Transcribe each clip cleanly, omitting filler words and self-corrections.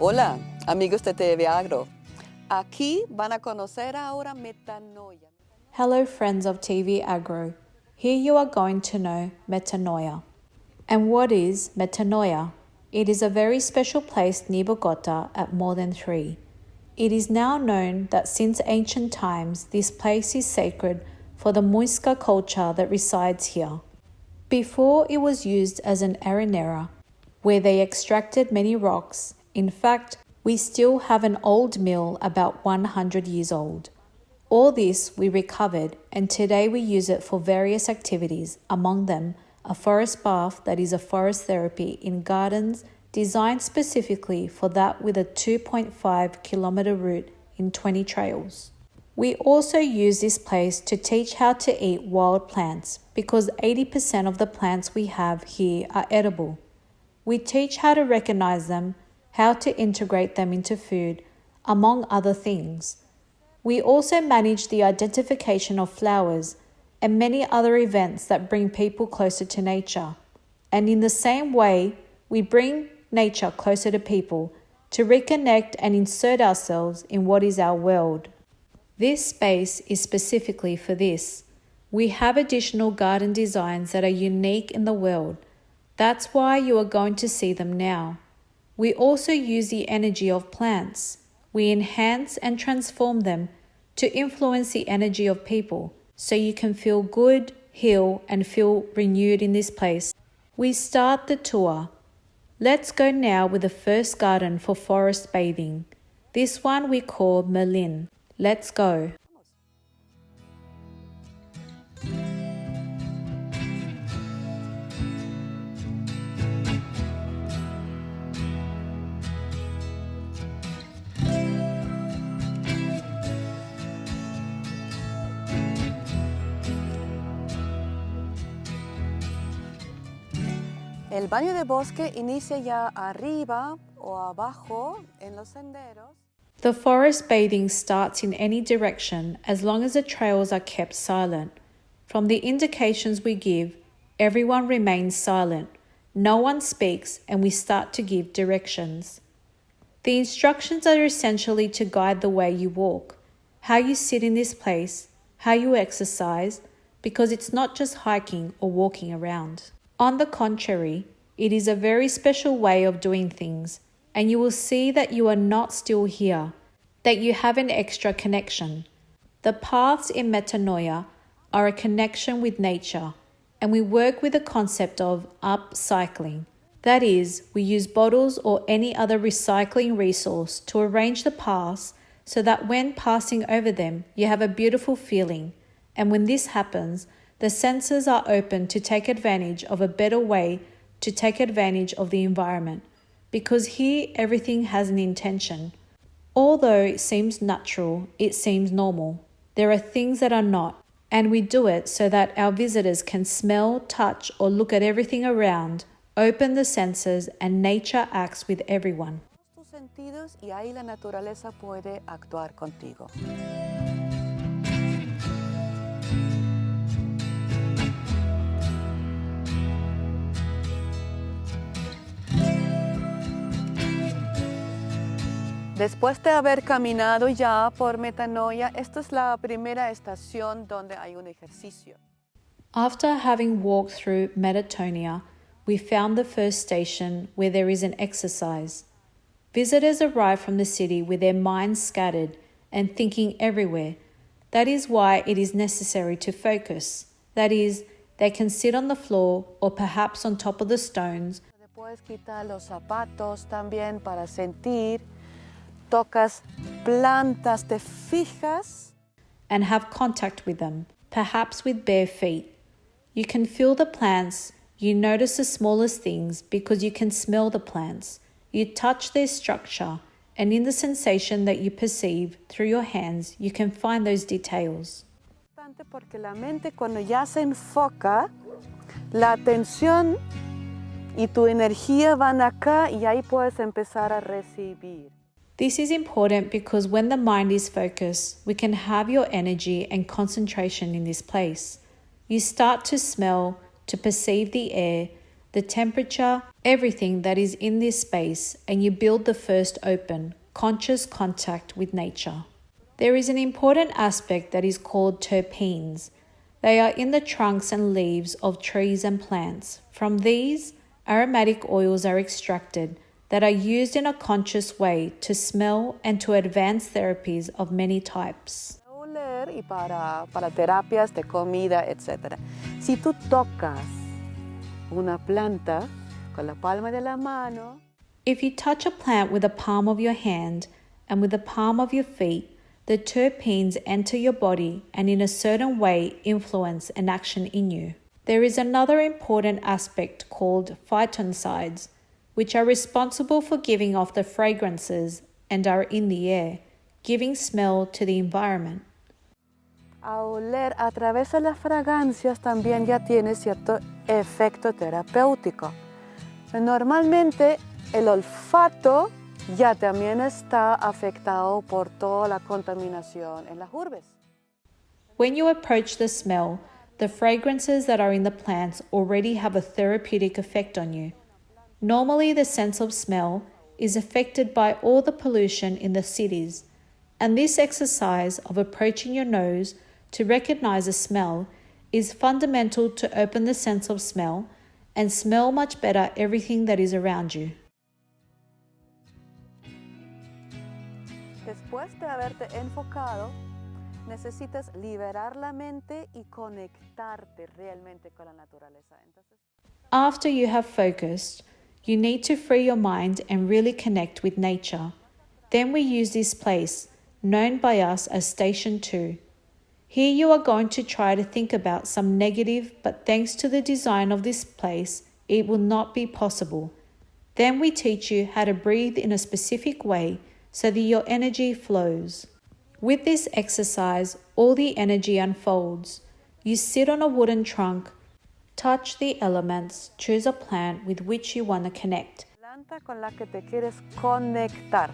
Hola, amigos de TV Agro. Aquí van a conocer ahora metanoia. Hello, friends of TV Agro. Here you are going to know metanoia. And what is metanoia? It is a very special place near Bogota at more than 3. It is now known that since ancient times, this place is sacred for the Muisca culture that resides here. Before it was used as an arenera, where they extracted many rocks. In fact, we still have an old mill about 100 years old. All this we recovered, and today we use it for various activities, among them a forest bath that is a forest therapy in gardens designed specifically for that with a 2.5-kilometer route in 20 trails. We also use this place to teach how to eat wild plants because 80% of the plants we have here are edible. We teach how to recognize them, how to integrate them into food, among other things. We also manage the identification of flowers and many other events that bring people closer to nature. And in the same way, we bring nature closer to people to reconnect and insert ourselves in what is our world. This space is specifically for this. We have additional garden designs that are unique in the world. That's why you are going to see them now. We also use the energy of plants. We enhance and transform them to influence the energy of people so you can feel good, heal, and feel renewed in this place. We start the tour. Let's go now with the first garden for forest bathing. This one we call Merlin. Let's go. El baño de bosque inicia ya arriba o abajo en los senderos. The forest bathing starts in any direction as long as the trails are kept silent. From the indications we give, everyone remains silent. No one speaks and we start to give directions. The instructions are essentially to guide the way you walk, how you sit in this place, how you exercise, because it's not just hiking or walking around. On the contrary, it is a very special way of doing things, and you will see that you are not still here, that you have an extra connection. The paths in metanoia are a connection with nature, and we work with the concept of upcycling. That is, we use bottles or any other recycling resource to arrange the paths so that when passing over them, you have a beautiful feeling. And when this happens, the senses are open to take advantage of a better way to take advantage of the environment, because here everything has an intention. Although it seems natural, it seems normal. There are things that are not, and we do it so that our visitors can smell, touch, or look at everything around, open the senses, and nature acts with everyone. Tus sentidos y ahí la naturaleza puede actuar contigo. Después de haber caminado ya por metanoia, esta es la primera estación donde hay un ejercicio. After having walked through Metanoia, we found the first station where there is an exercise. Visitors arrive from the city with their minds scattered and thinking everywhere. That is why it is necessary to focus. That is, they can sit on the floor or perhaps on top of the stones. Puedes quitar los zapatos también para sentir. Tocas plantas, te fijas. And have contact with them, perhaps with bare feet. You can feel the plants, you notice the smallest things because you can smell the plants. You touch their structure, and in the sensation that you perceive through your hands, you can find those details. Porque la mente cuando ya se enfoca, la atención y tu energía van acá y ahí puedes empezar a recibir. This is important because when the mind is focused, we can have your energy and concentration in this place. You start to smell, to perceive the air, the temperature, everything that is in this space, and you build the first open, conscious contact with nature. There is an important aspect that is called terpenes. They are in the trunks and leaves of trees and plants. From these, aromatic oils are extracted that are used in a conscious way to smell and to advance therapies of many types. Oler y para terapias de comida, etc. Si tú tocas una planta con la palma de la mano, If you touch a plant with the palm of your hand and with the palm of your feet, the terpenes enter your body and in a certain way influence an action in you. There is another important aspect called phytoncides, which are responsible for giving off the fragrances and are in the air, giving smell to the environment. a oler a través de las fragancias también ya tiene cierto efecto terapéutico. Normalmente el olfato ya también está afectado por toda la contaminación en las urbes. When you approach the smell, the fragrances that are in the plants already have a therapeutic effect on you. Normally, the sense of smell is affected by all the pollution in the cities, and this exercise of approaching your nose to recognize a smell is fundamental to open the sense of smell and smell much better everything that is around you. Después de haberte enfocado, necesitas liberar la mente y conectarte realmente con la naturaleza. Entonces, After you have focused, you need to free your mind and really connect with nature. Then we use this place, known by us as Station 2. Here you are going to try to think about some negative, but thanks to the design of this place, it will not be possible. Then we teach you how to breathe in a specific way so that your energy flows. With this exercise, all the energy unfolds. You sit on a wooden trunk, touch the elements, choose a plant with which you want to connect. planta con la que te quieres conectar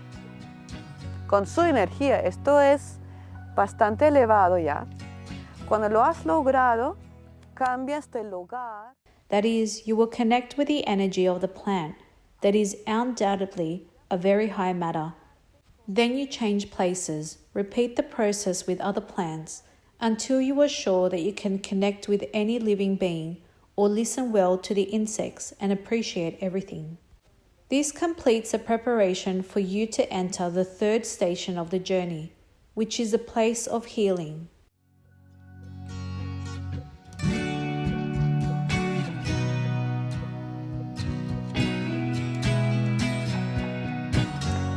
con su energía. Esto es bastante elevado ya. Cuando lo has logrado, cambias de lugar. That is, you will connect with the energy of the plant. That is undoubtedly a very high matter. Then you change places, repeat the process with other plants until you are sure that you can connect with any living being or listen well to the insects and appreciate everything. This completes the preparation for you to enter the third station of the journey, which is a place of healing.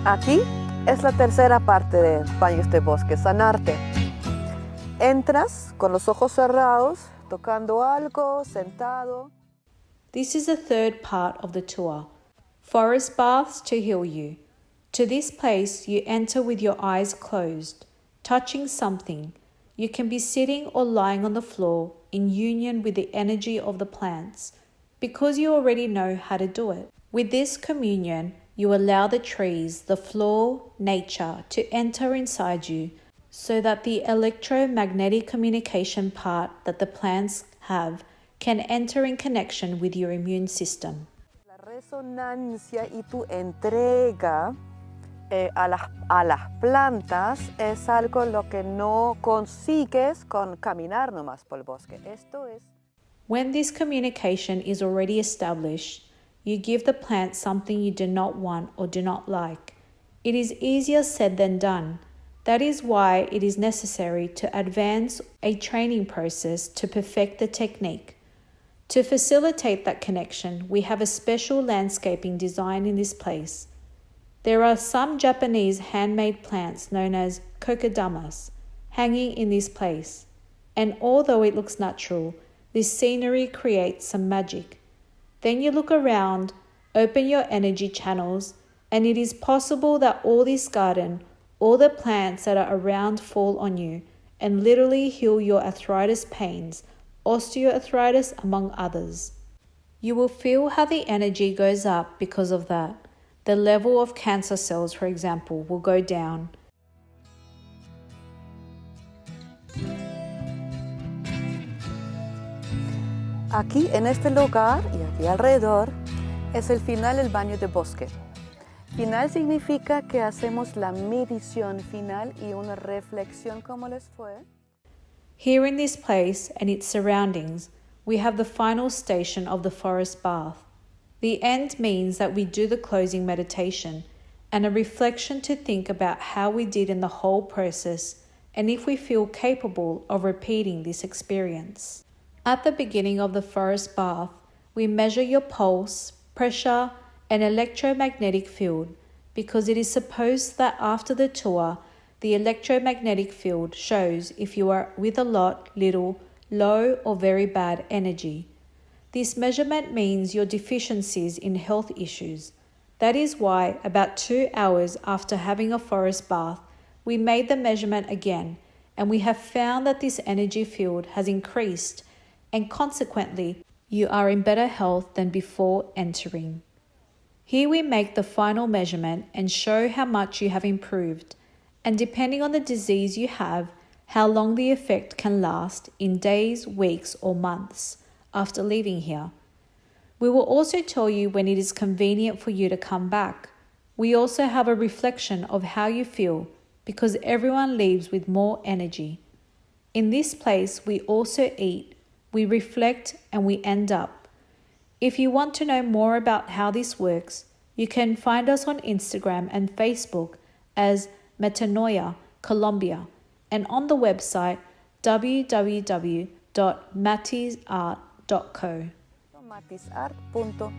Aquí es la tercera parte de Baños de Bosque, sanarte. Entras con los ojos cerrados, tocando algo, sentado. This is the third part of the tour. Forest baths to heal you. To this place you enter with your eyes closed, touching something. You can be sitting or lying on the floor in union with the energy of the plants, because you already know how to do it. With this communion, you allow the trees, the floor, nature to enter inside you so that the electromagnetic communication part that the plants have can enter in connection with your immune system. La resonancia y tu entrega a las plantas es algo lo que no consigues con caminar nomás por el bosque. Esto es When this communication is already established, you give the plant something you do not want or do not like. It is easier said than done. That is why it is necessary to advance a training process to perfect the technique. To facilitate that connection, we have a special landscaping design in this place. There are some Japanese handmade plants known as kokedamas hanging in this place, and although it looks natural, this scenery creates some magic. Then you look around, open your energy channels, and it is possible that all this garden, all the plants that are around fall on you and literally heal your arthritis pains, osteoarthritis among others. You will feel how the energy goes up because of that. The level of cancer cells, for example, will go down. Aquí en este lugar y aquí alrededor es el final del baño de bosque. Final significa que hacemos la medición final y una reflexión cómo les fue. Here in this place and its surroundings, we have the final station of the forest bath. The end means that we do the closing meditation and a reflection to think about how we did in the whole process and if we feel capable of repeating this experience. At the beginning of the forest bath, we measure your pulse, pressure, and electromagnetic field because it is supposed that after the tour, the electromagnetic field shows if you are with a lot, little, low, or very bad energy. This measurement means your deficiencies in health issues. That is why, about 2 hours after having a forest bath, we made the measurement again, and we have found that this energy field has increased, and consequently, you are in better health than before entering. Here we make the final measurement and show how much you have improved, and depending on the disease you have, how long the effect can last in days, weeks, or months after leaving here. We will also tell you when it is convenient for you to come back. We also have a reflection of how you feel because everyone leaves with more energy. In this place, we also eat, we reflect, and we end up. If you want to know more about how this works, you can find us on Instagram and Facebook as Metanoia, Colombia, and on the website www.matisart.co. matisart.co